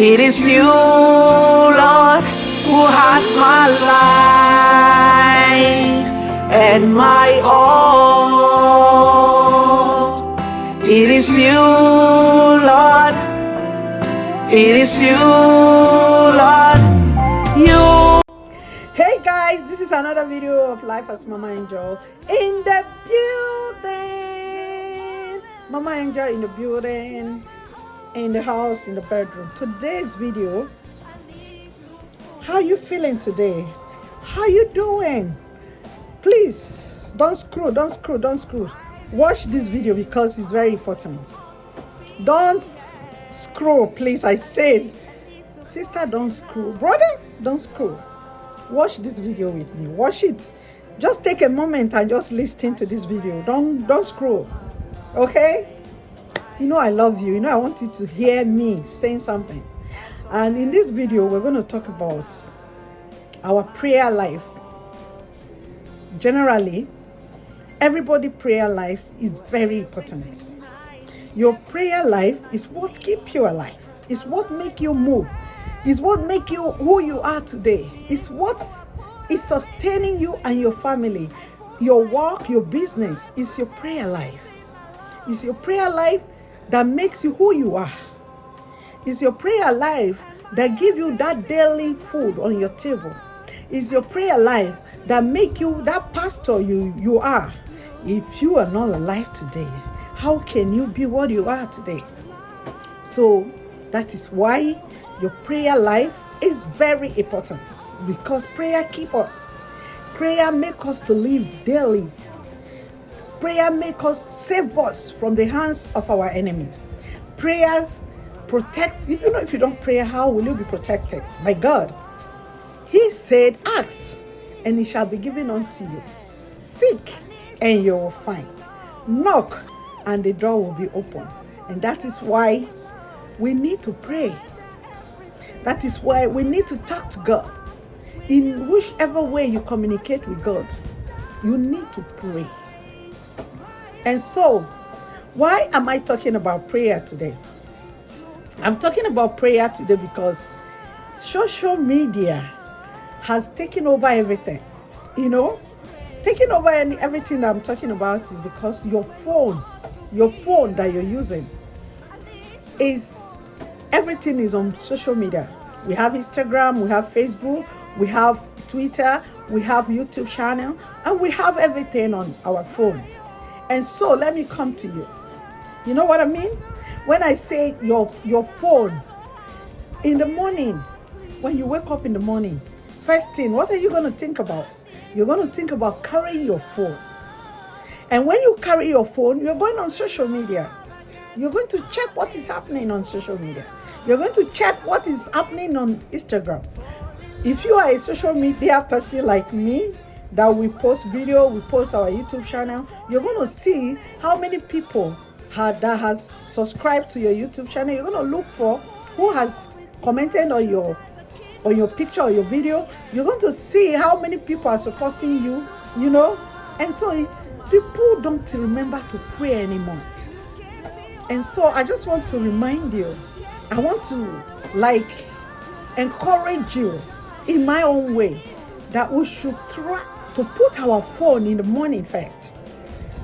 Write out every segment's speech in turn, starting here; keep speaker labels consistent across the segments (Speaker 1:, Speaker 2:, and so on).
Speaker 1: It is you, Lord, who has my life and my all. It is you, Lord. It is you, Lord. You.
Speaker 2: Hey guys, this is another video of Life as Mama Angel in the building. Mama Angel in the building, in the house, in the bedroom. Today's video, how you feeling today? How you doing? Please don't screw. Watch this video because it's very important. Don't screw, please. I said, sister, don't screw. Brother, don't screw. Watch this video with me. Watch it. Just take a moment and just listen to this video. Don't scroll. Okay? You know I love you. You know I want you to hear me saying something. And in this video, we're going to talk about our prayer life. Generally, everybody's prayer life is very important. Your prayer life is what keeps you alive. It's what makes you move. It's what makes you who you are today. It's what is sustaining you and your family. Your work, your business is your prayer life. It's your prayer life that makes you who you are. It's your prayer life that gives you that daily food on your table. It's your prayer life that makes you that pastor you are. If you are not alive today, how can you be what you are today? So that is why your prayer life is very important, because prayer keeps us. Prayer makes us to live daily. Prayer makes us save us from the hands of our enemies. Prayers protect. If you don't pray, how will you be protected? By God. He said, ask and it shall be given unto you. Seek and you will find. Knock and the door will be open. And that is why we need to pray. That is why we need to talk to God. In whichever way you communicate with God, you need to pray. And so, why am I talking about prayer today? I'm talking about prayer today because social media has taken over everything. You know, taking over everything that I'm talking about is because your phone that you're using is everything is on social media. We have Instagram, we have Facebook, we have Twitter, we have YouTube channel, and we have everything on our phone. And so let me come to you. You know what I mean? When I say your phone, in the morning, when you wake up in the morning, first thing, what are you going to think about? You're going to think about carrying your phone. And when you carry your phone, you're going on social media. You're going to check what is happening on social media. You're going to check what is happening on Instagram. If you are a social media person like me, that we post video, we post our YouTube channel, you're going to see how many people that has subscribed to your YouTube channel. You're going to look for who has commented on your picture or your video. You're going to see how many people are supporting you, you know. And so people don't remember to pray anymore. And so I just want to remind you, I want to encourage you in my own way that we should try to put our phone in the morning first.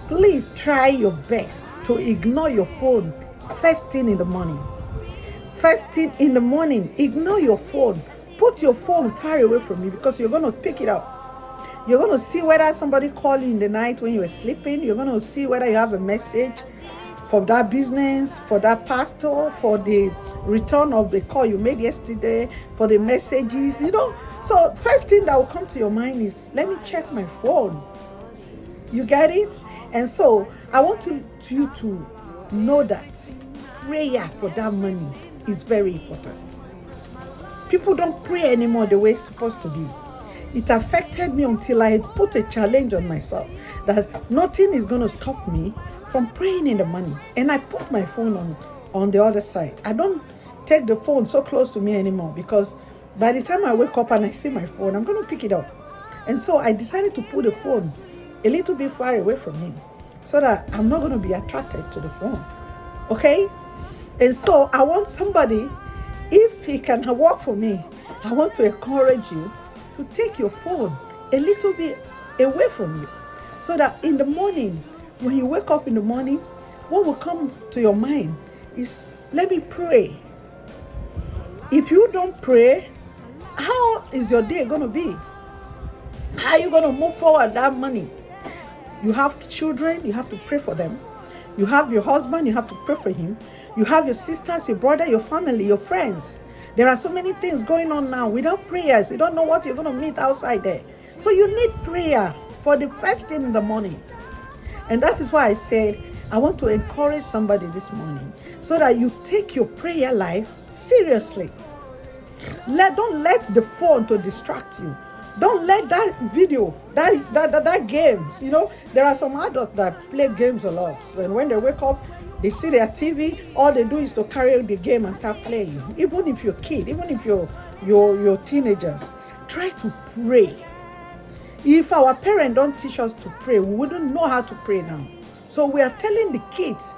Speaker 2: Please try your best to ignore your phone first thing in the morning. First thing in the morning, ignore your phone. Put your phone far away from you because you're going to pick it up. You're going to see whether somebody called you in the night when you were sleeping. You're going to see whether you have a message for that business, for that pastor, for the return of the call you made yesterday, for the messages, you know. So first thing that will come to your mind is, let me check my phone. You get it? And so I want you to know that prayer for that money is very important. People don't pray anymore the way it's supposed to be. It affected me until I put a challenge on myself that nothing is going to stop me from praying in the morning. And I put my phone on the other side. I don't take the phone so close to me anymore because by the time I wake up and I see my phone, I'm going to pick it up. And so I decided to put the phone a little bit far away from me so that I'm not going to be attracted to the phone. Okay? And so I want somebody, if if it can work for me, I want to encourage you to take your phone a little bit away from you, so that in the morning, when you wake up in the morning, what will come to your mind is, let me pray. If you don't pray, how is your day going to be? How are you going to move forward that money? You have children, you have to pray for them. You have your husband, you have to pray for him. You have your sisters, your brother, your family, your friends. There are so many things going on now. Without prayers, you don't know what you're going to meet outside there. So you need prayer for the first thing in the morning. And that is why I said, I want to encourage somebody this morning, so that you take your prayer life seriously. Don't let the phone to distract you. Don't let that video, that games, there are some adults that play games a lot. And when they wake up, they see their TV, all they do is to carry the game and start playing. Even if you're a kid, even if you're teenagers, try to pray. If our parents don't teach us to pray, we wouldn't know how to pray now. So we are telling the kids,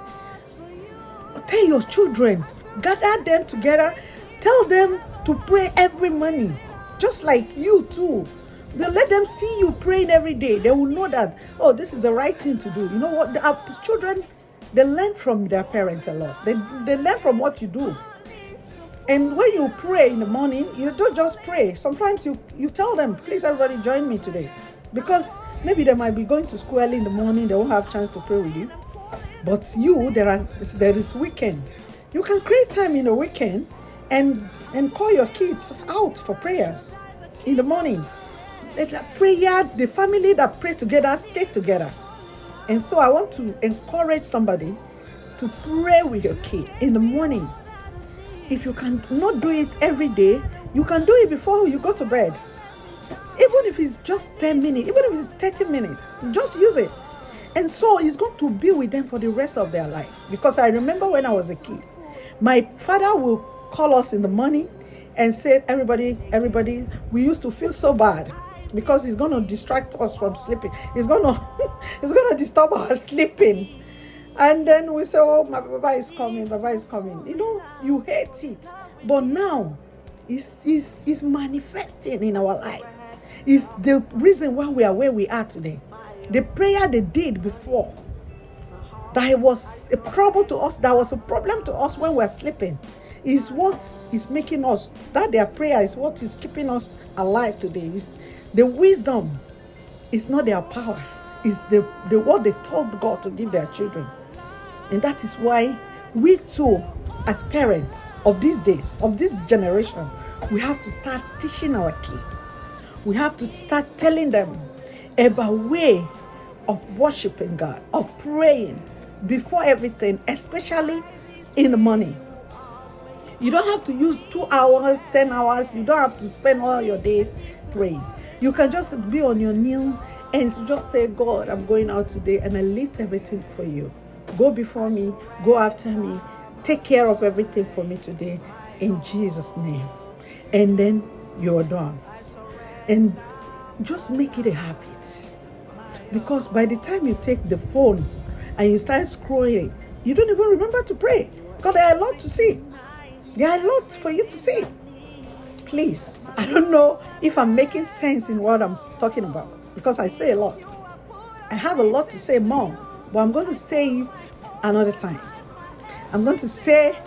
Speaker 2: tell your children, gather them together, tell them to pray every morning, just like you too. They let them see you praying every day. They will know that, oh, this is the right thing to do. You know what? Our children, they learn from their parents a lot. They learn from what you do. And when you pray in the morning, you don't just pray. Sometimes you tell them, please everybody join me today. Because maybe they might be going to school early in the morning, they won't have a chance to pray with you. But there is weekend. You can create time in the weekend and call your kids out for prayers in the morning. The family that pray together, stay together. And so I want to encourage somebody to pray with your kid in the morning. If you can not do it every day, you can do it before you go to bed. Even if it's just 10 minutes, even if it's 30 minutes, just use it. And so it's going to be with them for the rest of their life. Because I remember when I was a kid, my father will call us in the morning and say, everybody, we used to feel so bad because he's going to distract us from sleeping. He's going to disturb our sleeping. And then we say, oh, my Baba is coming. You hate it. But now, it's manifesting in our life. It's the reason why we are where we are today. The prayer they did before, that was a trouble to us, that was a problem to us when we were sleeping, is what is making us, that their prayer is what is keeping us alive today. It's the wisdom. It's not their power. It's the what they told God to give their children. And that is why we too, as parents of these days, of this generation, we have to start teaching our kids. We have to start telling them about way of worshiping God, of praying before everything, especially in the morning. You don't have to use 2 hours, 10 hours. You don't have to spend all your days praying. You can just be on your knee and just say, God, I'm going out today and I lift everything for you. Go before me, go after me, take care of everything for me today in Jesus' name. And then you're done. And just make it a habit. Because by the time you take the phone and you start scrolling, you don't even remember to pray. Because there are a lot to see. There are a lot for you to see. Please, I don't know if I'm making sense in what I'm talking about. Because I say a lot. I have a lot to say more. But I'm going to say it another time. I'm going to say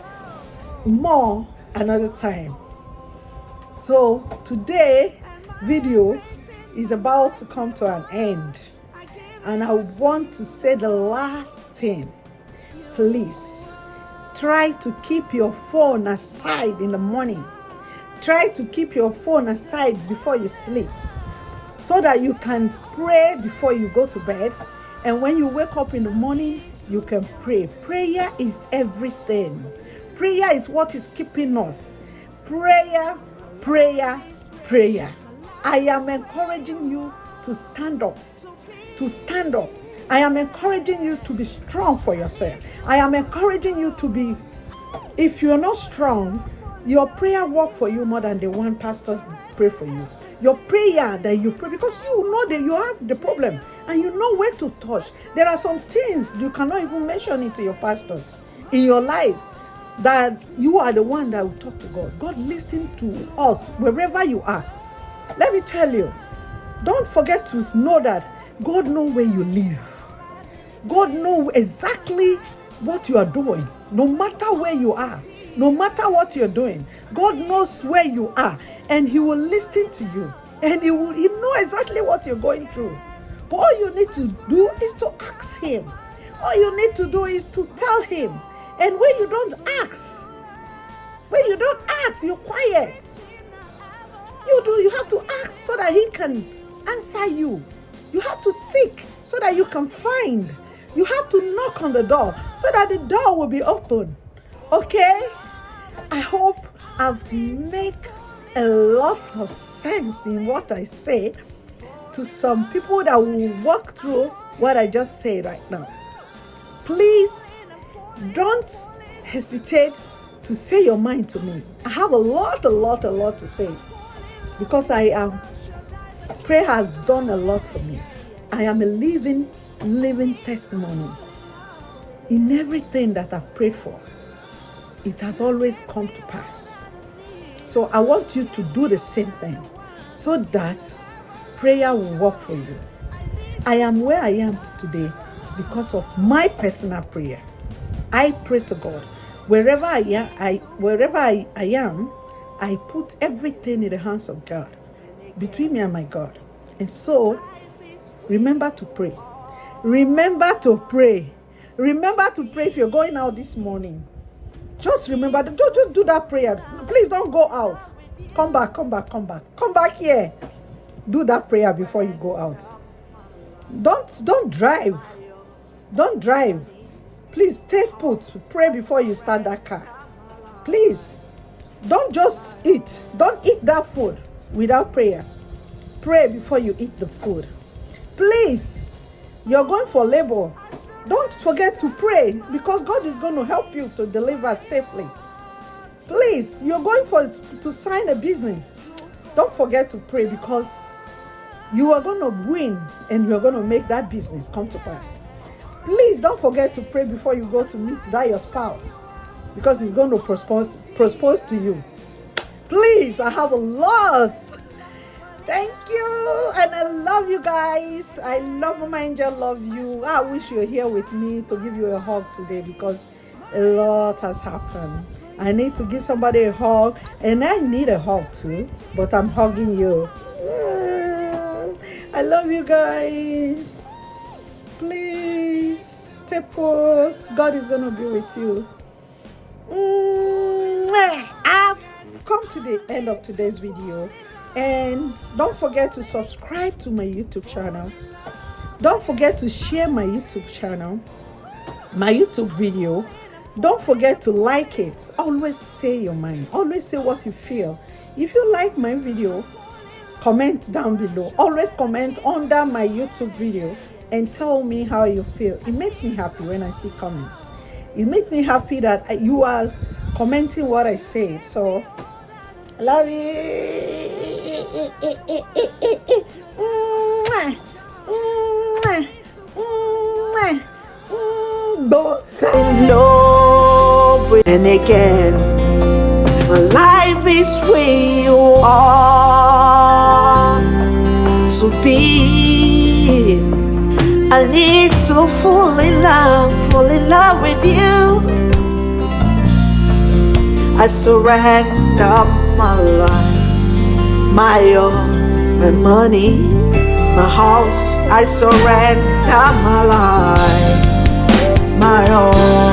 Speaker 2: more another time. So today video is about to come to an end. And I want to say the last thing. Please, try to keep your phone aside in the morning. Try to keep your phone aside before you sleep, so that you can pray before you go to bed. And when you wake up in the morning, you can pray. Prayer is everything. Prayer is what is keeping us. Prayer, prayer, prayer. I am encouraging you to stand up. To stand up. I am encouraging you to be strong for yourself. I am encouraging you to be, if you're not strong, your prayer work for you more than the one pastors pray for you. Your prayer that you pray, because you know that you have the problem and you know where to touch. There are some things you cannot even mention it to your pastors in your life. that you are the one that will talk to God. God listens to us wherever you are. Let me tell you, don't forget to know that God knows where you live. God knows exactly what you are doing, no matter where you are, no matter what you're doing. God knows where you are, and He will listen to you, and He knows exactly what you're going through. But all you need to do is to ask Him. All you need to do is to tell Him. And when you don't ask, you're quiet. You have to ask so that He can answer you. You have to seek so that you can find. You have to knock on the door so that the door will be open. Okay? I hope I've made a lot of sense in what I say to some people that will walk through what I just said right now. Please don't hesitate to say your mind to me. I have a lot to say, because prayer has done a lot for me. I am a living testimony. In everything that I've prayed for, it has always come to pass. So I want you to do the same thing so that prayer will work for you. I am where I am today because of my personal prayer. I pray to God. Wherever I am, I put everything in the hands of God, between me and my God. And so, remember to pray. Remember to pray. Remember to pray if you're going out this morning. Just remember, don't do that prayer. Please don't go out. Come back. Come back here. Do that prayer before you go out. Don't drive. Don't drive. Please stay put. Pray before you start that car. Please. Don't just eat. Don't eat that food without prayer. Pray before you eat the food. Please. You're going for labor. Don't forget to pray, because God is going to help you to deliver safely. Please. You're going to sign a business. Don't forget to pray, because you are going to win and you're going to make that business come to pass. Please don't forget to pray before you go to meet your spouse, because he's going to propose to you. Please, I have a lot. Thank you, and I love you guys. I love Mama Angel, love you. I wish you're here with me to give you a hug today, because a lot has happened. I need to give somebody a hug, and I need a hug too, but I'm hugging you. I love you guys. Please stay put. God is going to be with you. I've come to the end of today's video, and don't forget to subscribe to my YouTube channel. Don't forget to share my YouTube channel, my YouTube video. Don't forget to like it. Always say your mind. Always say what you feel. If you like my video, comment down below. Always comment under my YouTube video and tell me how you feel. It makes me happy when I see comments. It makes me happy that you are commenting what I say. So, love you. Don't say love. And again, my life is where you are to be. I need to fall in love with you. I surrender my life, my all, my money, my house. I surrender my life, my all.